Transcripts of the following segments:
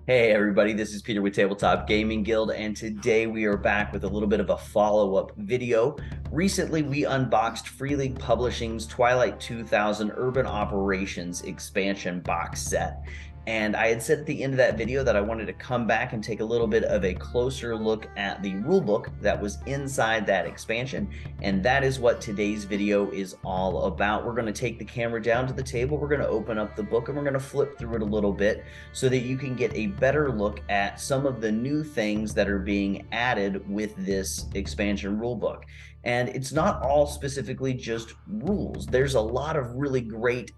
Hey everybody, this is Peter with Tabletop Gaming Guild, and today we are back with a little bit of a follow-up video. Recently, we unboxed Free League Publishing's Twilight 2000 Urban Operations expansion box set. And I had said at the end of that video that I wanted to come back and take a little bit of a closer look at the rulebook that was inside that expansion. And that is what today's video is all about. We're going to take the camera down to the table, we're going to open up the book, and we're going to flip through it a little bit so that you can get a better look at some of the new things that are being added with this expansion rulebook. And it's not all specifically just rules. There's a lot of really great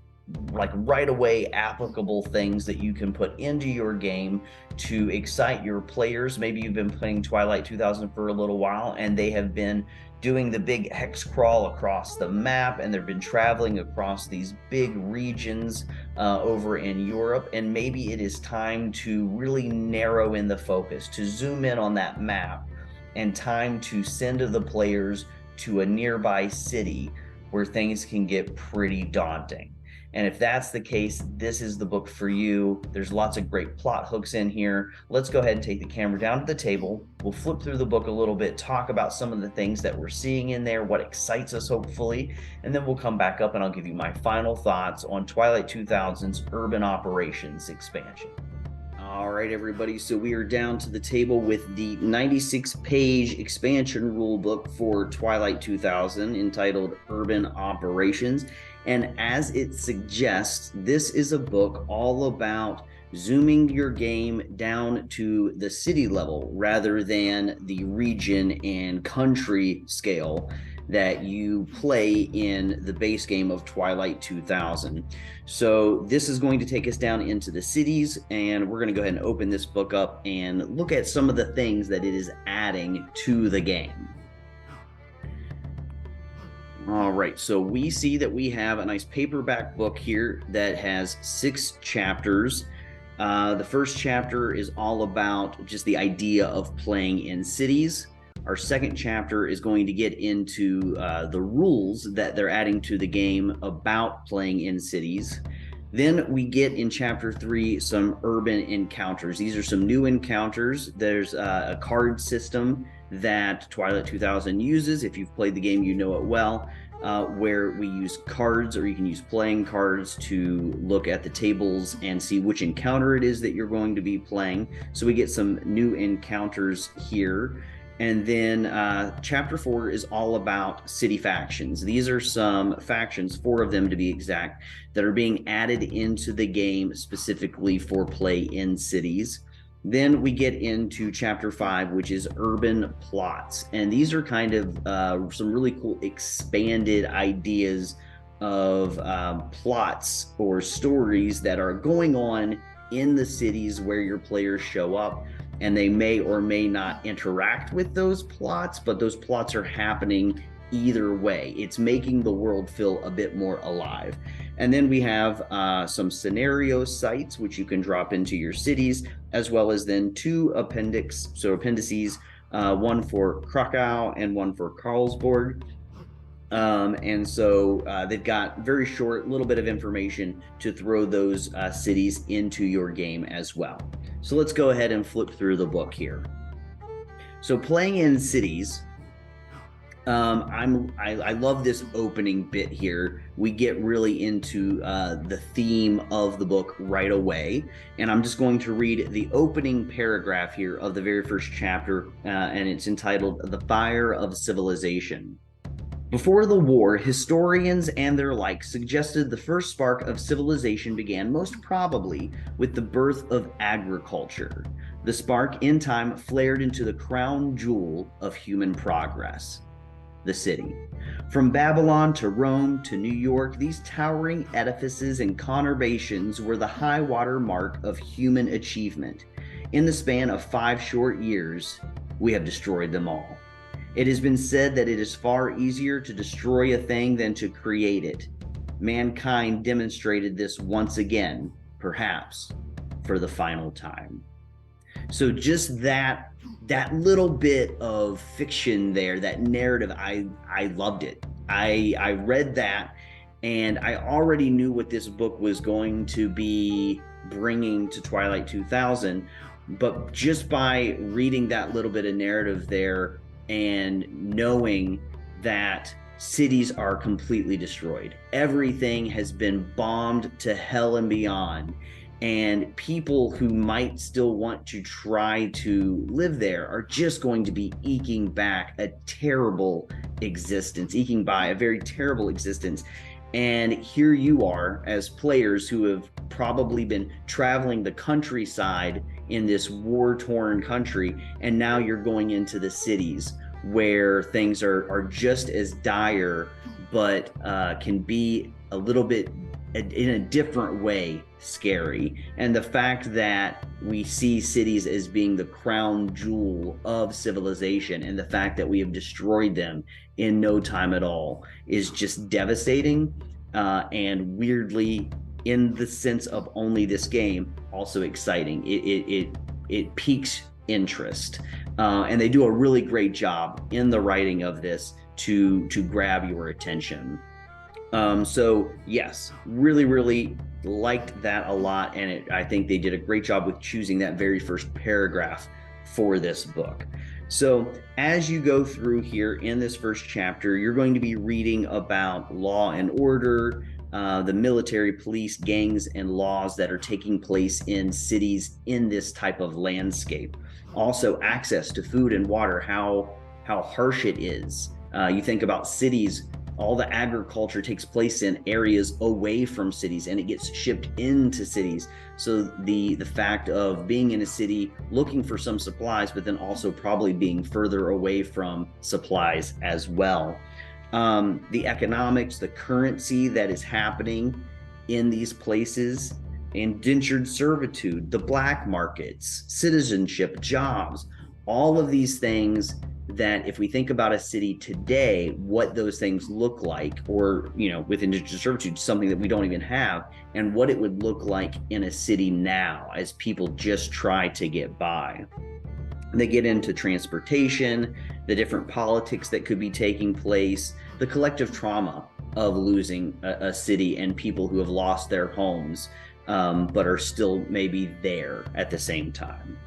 right away applicable things that you can put into your game to excite your players. Maybe you've been playing Twilight 2000 for a little while and they have been doing the big hex crawl across the map, and they've been traveling across these big regions over in Europe, and maybe it is time to really narrow in the focus, to zoom in on that map, and time to send the players to a nearby city where things can get pretty daunting. And if that's the case, this is the book for you. There's lots of great plot hooks in here. Let's go ahead and take the camera down to the table. We'll flip through the book a little bit, talk about some of the things that we're seeing in there, what excites us, hopefully, and then we'll come back up and I'll give you my final thoughts on Twilight 2000's Urban Operations expansion. All right, everybody, so we are down to the table with the 96-page expansion rulebook for Twilight 2000 entitled Urban Operations. And as it suggests, this is a book all about zooming your game down to the city level rather than the region and country scale that you play in the base game of Twilight 2000. So this is going to take us down into the cities, and we're going to go ahead and open this book up and look at some of the things that it is adding to the game. All right, so we see that we have a nice paperback book here that has 6 chapters. The first chapter is all about just the idea of playing in cities. Our second chapter is going to get into the rules that they're adding to the game about playing in cities. Then we get in chapter 3 some urban encounters. These are some new encounters. There's a card system that Twilight 2000 uses. If you've played the game, you know it well, where we use cards, or you can use playing cards to look at the tables and see which encounter it is that you're going to be playing. So we get some new encounters here. And then chapter 4 is all about city factions. These are some factions, 4 of them to be exact, that are being added into the game specifically for play in cities. Then we get into chapter 5, which is urban plots. And these are kind of some really cool expanded ideas of plots or stories that are going on in the cities where your players show up. And they may or may not interact with those plots, but those plots are happening either way. It's making the world feel a bit more alive. And then we have some scenario sites, which you can drop into your cities, as well as then 2 appendices, one for Krakow and one for Karlsborg. And so they've got very short little bit of information to throw those cities into your game as well. So let's go ahead and flip through the book here. So playing in cities, I love this opening bit here. We get really into the theme of the book right away, and I'm just going to read the opening paragraph here of the very first chapter, and it's entitled "The Fire of Civilization." Before the war, historians and their like suggested the first spark of civilization began most probably with the birth of agriculture. The spark in time flared into the crown jewel of human progress, the city. From Babylon to Rome to New York, these towering edifices and conurbations were the high water mark of human achievement. In the span of 5 short years, we have destroyed them all. It has been said that it is far easier to destroy a thing than to create it. Mankind demonstrated this once again, perhaps for the final time. So just that little bit of fiction there, that narrative, I loved it. I read that And I already knew what this book was going to be bringing to Twilight 2000, but just by reading that little bit of narrative there and knowing that cities are completely destroyed, everything has been bombed to hell and beyond, and people who might still want to try to live there are just going to be eking by a very terrible existence. And here you are as players who have probably been traveling the countryside in this war-torn country, and now you're going into the cities where things are just as dire, but can be a little bit in a different way scary. And the fact that we see cities as being the crown jewel of civilization, and the fact that we have destroyed them in no time at all, is just devastating, and weirdly, in the sense of only this game, also exciting. It piques interest, and they do a really great job in the writing of this to grab your attention. So yes, really liked that a lot, and I think they did a great job with choosing that very first paragraph for this book. So as you go through here in this first chapter, you're going to be reading about law and order, the military, police, gangs, and laws that are taking place in cities in this type of landscape. Also, access to food and water, how harsh it is. You think about cities, all the agriculture takes place in areas away from cities, and it gets shipped into cities. So the fact of being in a city looking for some supplies, but then also probably being further away from supplies as well. The economics, the currency that is happening in these places, indentured servitude, the black markets, citizenship, jobs, all of these things that if we think about a city today, what those things look like, or, with indentured servitude, something that we don't even have, and what it would look like in a city now as people just try to get by. They get into transportation, the different politics that could be taking place, the collective trauma of losing a city and people who have lost their homes, but are still maybe there at the same time.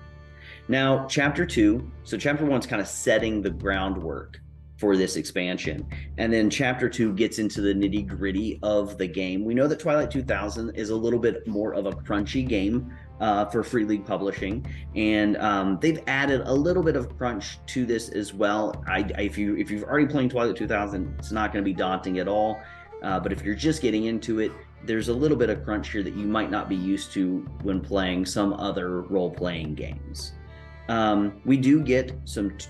Now, chapter 2, so chapter 1's kind of setting the groundwork for this expansion. And then chapter 2 gets into the nitty-gritty of the game. We know that Twilight 2000 is a little bit more of a crunchy game for Free League Publishing, and they've added a little bit of crunch to this as well. If you've already played Twilight 2000, it's not going to be daunting at all. But if you're just getting into it, there's a little bit of crunch here that you might not be used to when playing some other role-playing games. We do get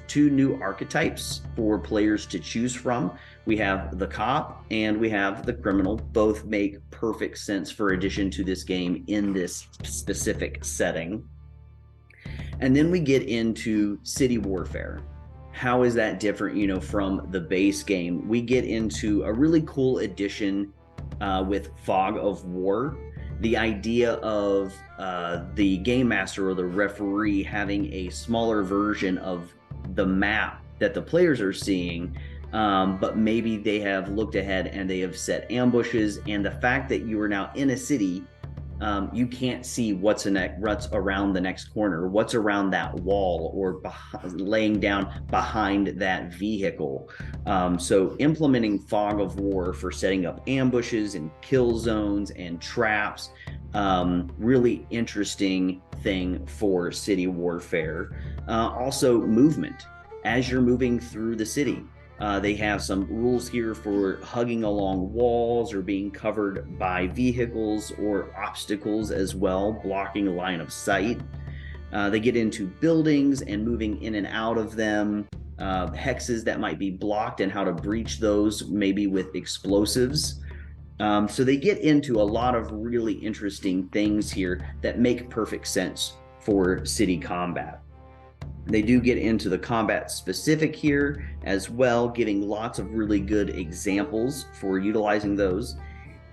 two new archetypes for players to choose from. We have the cop and we have the criminal. Both make perfect sense for addition to this game in this specific setting. And then we get into city warfare. How is that different, from the base game? We get into a really cool addition with Fog of War. The idea of the game master or the referee having a smaller version of the map that the players are seeing, but maybe they have looked ahead and they have set ambushes, and the fact that you are now in a city, you can't see what's around the next corner, what's around that wall, or laying down behind that vehicle. So implementing Fog of War for setting up ambushes and kill zones and traps, really interesting thing for city warfare. Also movement as you're moving through the city. They have some rules here for hugging along walls or being covered by vehicles or obstacles as well, blocking a line of sight. They get into buildings and moving in and out of them, hexes that might be blocked and how to breach those, maybe with explosives. So they get into a lot of really interesting things here that make perfect sense for city combat. They do get into the combat specific here as well, giving lots of really good examples for utilizing those.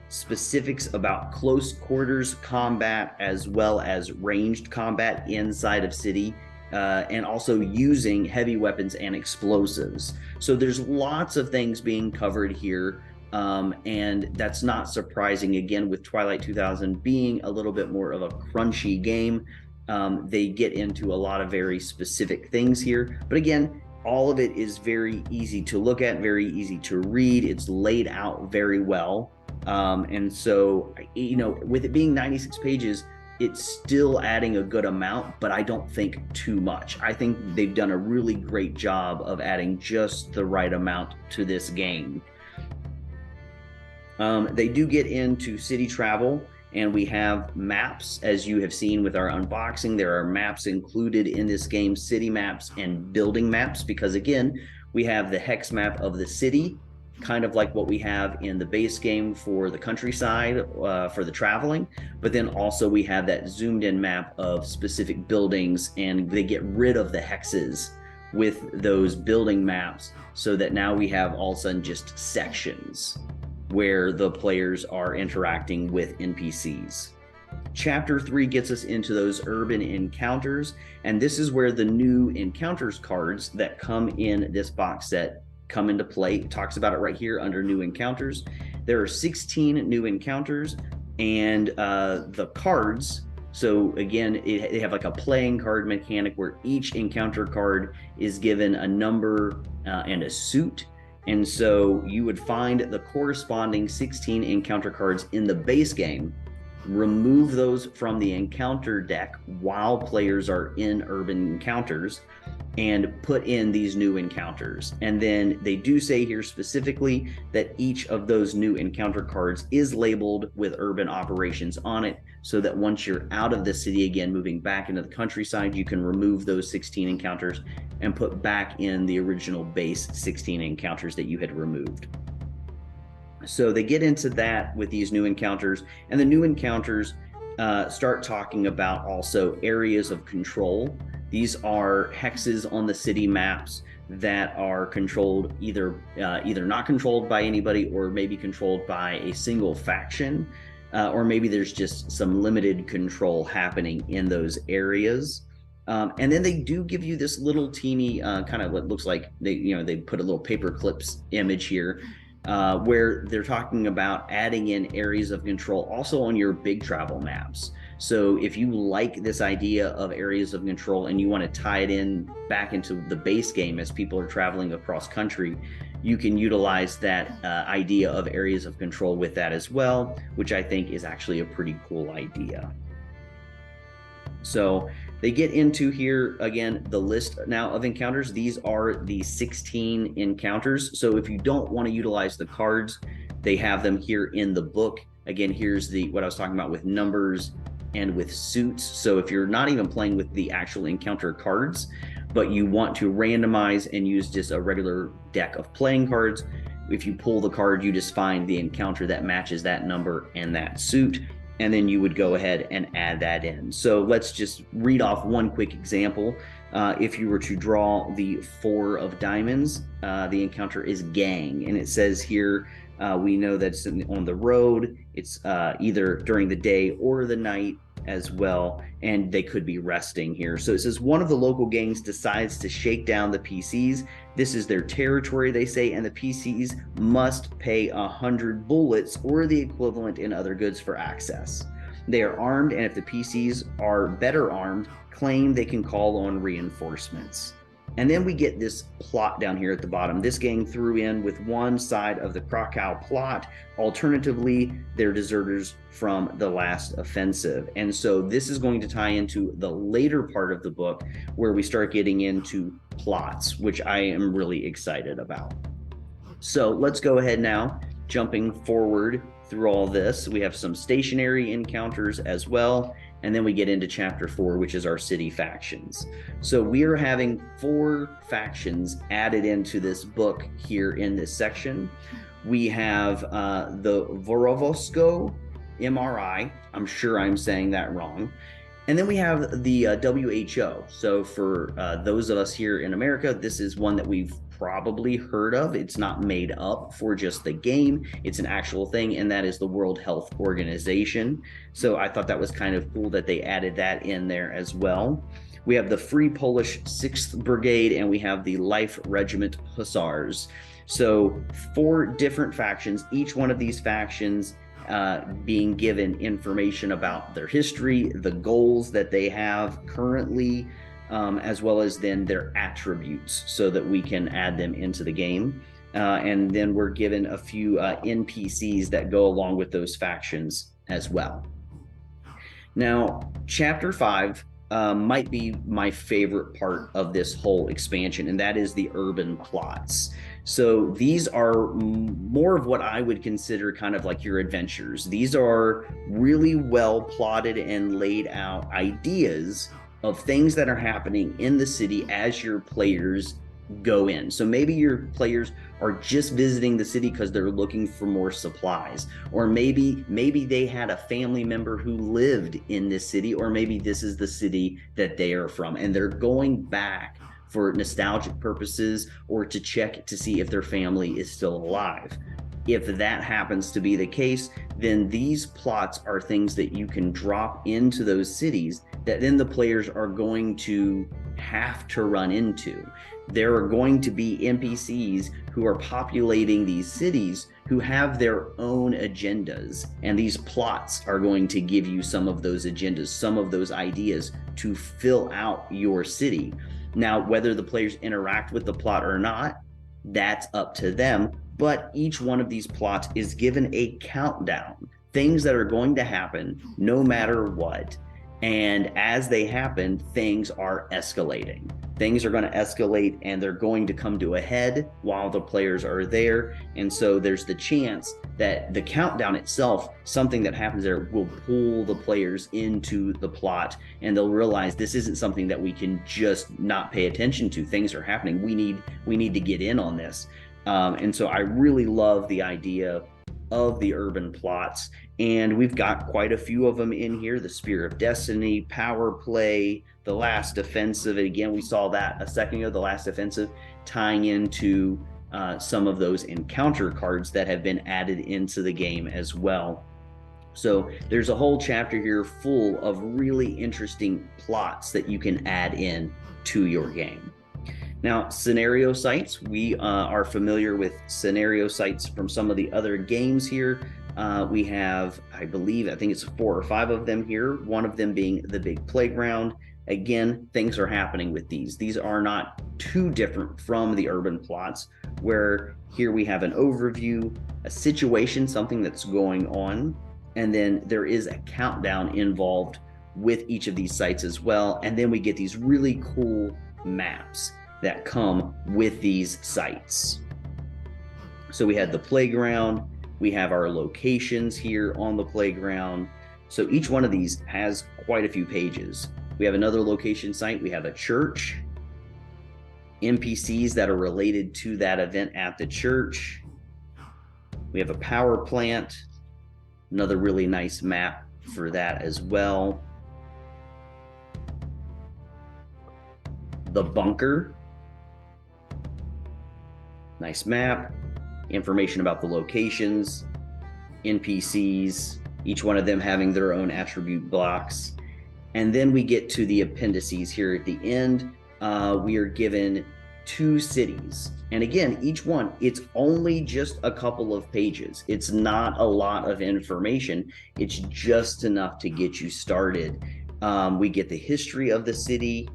Specifics about close quarters combat as well as ranged combat inside of city, and also using heavy weapons and explosives. So there's lots of things being covered here And that's not surprising, again, with Twilight 2000 being a little bit more of a crunchy game. They get into a lot of very specific things here, but again, all of it is very easy to look at, very easy to read. It's laid out very well. And so, with it being 96 pages, it's still adding a good amount, but I don't think too much. I think they've done a really great job of adding just the right amount to this game. They do get into city travel, and we have maps. As you have seen with our unboxing, there are maps included in this game, city maps and building maps, because again, we have the hex map of the city, kind of like what we have in the base game for the countryside, for the traveling, but then also we have that zoomed in map of specific buildings, and they get rid of the hexes with those building maps so that now we have all of a sudden just sections where the players are interacting with NPCs. Chapter 3 gets us into those urban encounters, and this is where the new encounters cards that come in this box set come into play. It talks about it right here under new encounters. There are 16 new encounters, and the cards, so again, they have like a playing card mechanic where each encounter card is given a number and a suit. And so you would find the corresponding 16 encounter cards in the base game, remove those from the encounter deck while players are in urban encounters, and put in these new encounters. And then they do say here specifically that each of those new encounter cards is labeled with urban operations on it, so that once you're out of the city again, moving back into the countryside, you can remove those 16 encounters and put back in the original base 16 encounters that you had removed. So they get into that with these new encounters, and the new encounters start talking about also areas of control. These are hexes on the city maps that are controlled, either not controlled by anybody, or maybe controlled by a single faction, or maybe there's just some limited control happening in those areas. And then they do give you this little teeny kind of what looks like they put a little paper clips image here, where they're talking about adding in areas of control also on your big travel maps. So if you like this idea of areas of control and you want to tie it in back into the base game as people are traveling across country, you can utilize that idea of areas of control with that as well, which I think is actually a pretty cool idea. So they get into here, again, the list now of encounters. These are the 16 encounters. So if you don't want to utilize the cards, they have them here in the book. Again, here's what I was talking about with numbers and with suits. So if you're not even playing with the actual encounter cards, but you want to randomize and use just a regular deck of playing cards, if you pull the card, you just find the encounter that matches that number and that suit, and then you would go ahead and add that in. So let's just read off one quick example. If you were to draw the 4 of diamonds, the encounter is gang, and it says here, we know that it's on the road. It's either during the day or the night as well, and they could be resting here. So it says one of the local gangs decides to shake down the PCs. This is their territory, they say, and the PCs must pay 100 bullets or the equivalent in other goods for access. They are armed, and if the PCs are better armed, claim they can call on reinforcements. And then we get this plot down here at the bottom. This gang threw in with one side of the Krakow plot. Alternatively, they're deserters from the last offensive. And so this is going to tie into the later part of the book where we start getting into plots, which I am really excited about. So let's go ahead now, jumping forward through all this. We have some stationary encounters as well. And then we get into chapter 4, which is our city factions. So we are having 4 factions added into this book here in this section. We have the Vorovosko MRI. I'm sure I'm saying that wrong. And then we have the WHO. So for those of us here in America, this is one that we've probably heard of. It's not made up for just the game. It's an actual thing, and that is the World Health Organization. So I thought that was kind of cool that they added that in there as well. We have the Free Polish 6th Brigade, and we have the Life Regiment Hussars. So 4 different factions, each one of these factions being given information about their history, the goals that they have currently, as well as then their attributes so that we can add them into the game. And then we're given a few NPCs that go along with those factions as well. Now, Chapter 5 might be my favorite part of this whole expansion, and that is the urban plots. So these are more of what I would consider kind of like your adventures. These are really well plotted and laid out ideas of things that are happening in the city as your players go in. So maybe your players are just visiting the city because they're looking for more supplies, or maybe they had a family member who lived in this city, or maybe this is the city that they are from and they're going back for nostalgic purposes or to check to see if their family is still alive. If that happens to be the case, then these plots are things that you can drop into those cities that then the players are going to have to run into. There are going to be NPCs who are populating these cities who have their own agendas, and these plots are going to give you some of those agendas, some of those ideas to fill out your city. Now, whether the players interact with the plot or not, that's up to them, but each one of these plots is given a countdown, things that are going to happen no matter what. And as they happen, things are escalating. Things are going to escalate and they're going to come to a head while the players are there. And so there's the chance that the countdown itself, something that happens there, will pull the players into the plot, and they'll realize this isn't something that we can just not pay attention to. Things are happening. We need to get in on this. And so I really love the idea of the urban plots, and we've got quite a few of them in here. The Spear of Destiny, Power Play, The Last Offensive. Again, we saw that a second ago, The Last Offensive, tying into some of those encounter cards that have been added into the game as well. So there's a whole chapter here full of really interesting plots that you can add in to your game. Now, scenario sites, we are familiar with scenario sites from some of the other games here. We have, I think it's 4 or 5 of them here, one of them being the big playground. Again, things are happening with these. These are not too different from the urban plots, where here we have an overview, a situation, something that's going on, and then there is a countdown involved with each of these sites as well. And then we get these really cool maps that come with these sites. So we had the playground, we have our locations here on the playground. So each one of these has quite a few pages. We have another location site, we have a church, NPCs that are related to that event at the church. We have a power plant, another really nice map for that as well. The bunker, nice map, information about the locations, NPCs, each one of them having their own attribute blocks. And then we get to the appendices here at the end. We are given 2 cities. And again, each one, it's only just a couple of pages. It's not a lot of information. It's just enough to get you started. We get the history of the city.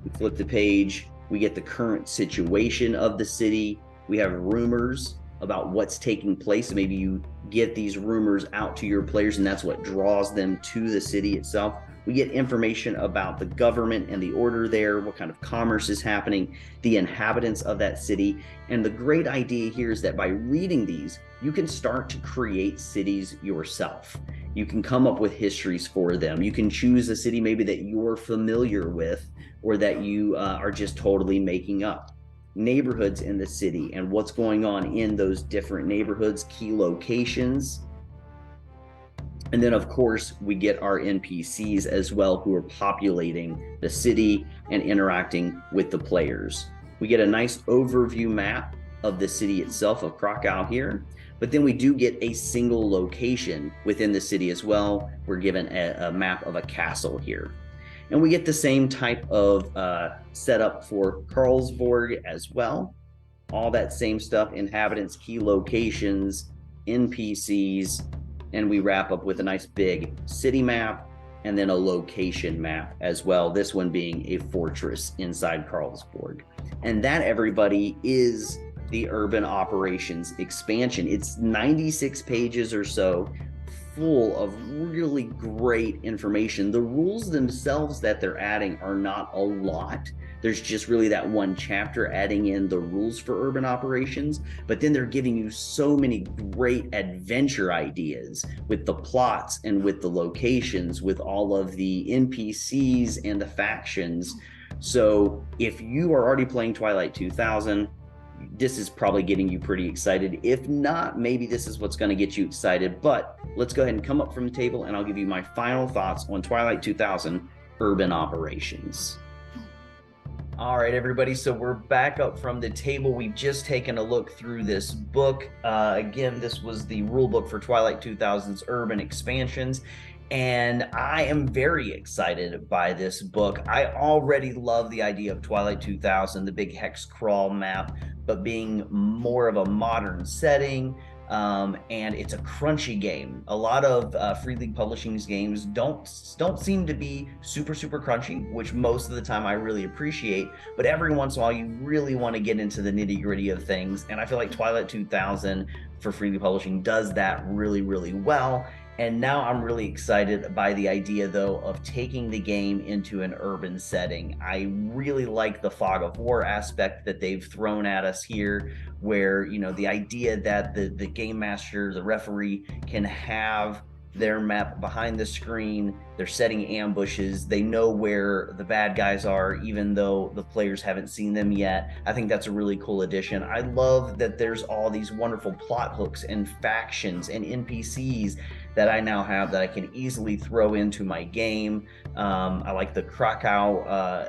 We flip the page. We get the current situation of the city. We have rumors about what's taking place. Maybe you get these rumors out to your players, and that's what draws them to the city itself. We get information about the government and the order there, what kind of commerce is happening, the inhabitants of that city. And the great idea here is that by reading these, you can start to create cities yourself. You can come up with histories for them. You can choose a city maybe that you're familiar with, or that you are just totally making up. Neighborhoods in the city and what's going on in those different neighborhoods, key locations. And then, of course, we get our NPCs as well, who are populating the city and interacting with the players. We get a nice overview map of the city itself, of Krakow here, but then we do get a single location within the city as well. We're given a map of a castle here. And we get the same type of setup for Karlsborg as well. all that same stuff, inhabitants, key locations, NPCs, and we wrap up with a nice big city map and then a location map as well, this one being a fortress inside Carlsborg. And that, everybody, is the Urban Operations expansion. It's 96 pages or so, full of really great information. The rules themselves that they're adding are not a lot. There's just really that one chapter adding in the rules for urban operations, but then they're giving you so many great adventure ideas with the plots and with the locations, with all of the NPCs and the factions. So if you are already playing Twilight 2000, this is probably getting you pretty excited. If not, maybe this is what's going to get you excited. But let's go ahead and come up from the table and I'll give you my final thoughts on Twilight 2000 Urban Operations. All right, everybody, so we're back up from the table. We've just taken a look through this book. Again, this was the rule book for Twilight 2000's Urban Expansions, and I am very excited by this book. I already love the idea of Twilight 2000, the big hex crawl map, but being more of a modern setting. And it's a crunchy game. A lot of Free League Publishing's games don't seem to be super crunchy, which most of the time I really appreciate, but every once in a while you really want to get into the nitty-gritty of things, and I feel like Twilight 2000 for Free League Publishing does that really well. And now I'm really excited by the idea, though, of taking the game into an urban setting. I really like the fog of war aspect that they've thrown at us here, where, you know, the idea that the game master, the referee, can have their map behind the screen. They're setting ambushes. They know where the bad guys are, even though the players haven't seen them yet. I think that's a really cool addition. I love that there's all these wonderful plot hooks and factions and NPCs that I now have that I can easily throw into my game. I like the Krakow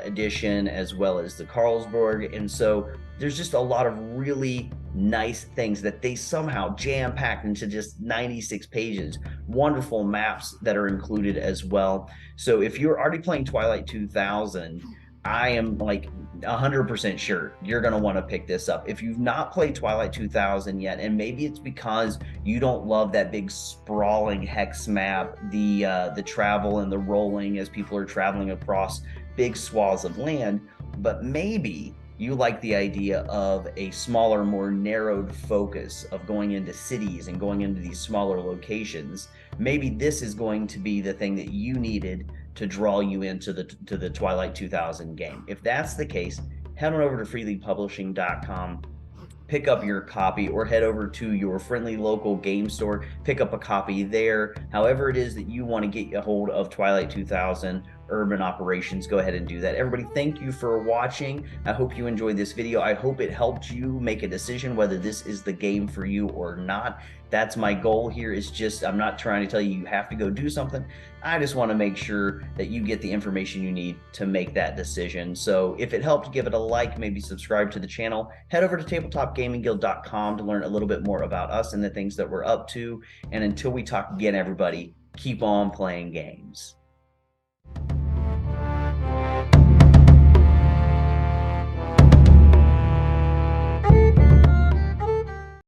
edition as well as the Carlsborg. And so there's just a lot of really nice things that they somehow jam-packed into just 96 pages. Wonderful maps that are included as well. So if you're already playing Twilight 2000, I am like 100% sure you're going to want to pick this up. If you've not played Twilight 2000 yet, and maybe it's because you don't love that big sprawling hex map, the travel and the rolling as people are traveling across big swaths of land, but maybe you like the idea of a smaller, more narrowed focus of going into cities and going into these smaller locations, maybe this is going to be the thing that you needed to draw you into the Twilight 2000 game. If that's the case, head on over to freeleaguepublishing.com, pick up your copy, or head over to your friendly local game store, pick up a copy there. However it is that you want to get a hold of Twilight 2000 Urban Operations, go ahead and do that. Everybody, thank you for watching. I hope you enjoyed this video. I hope it helped you make a decision whether this is the game for you or not. That's my goal here. Is just, I'm not trying to tell you you have to go do something. I just want to make sure that you get the information you need to make that decision. So if it helped, give it a like, maybe subscribe to the channel. Head over to tabletopgamingguild.com to learn a little bit more about us and the things that we're up to. And until we talk again, everybody, keep on playing games.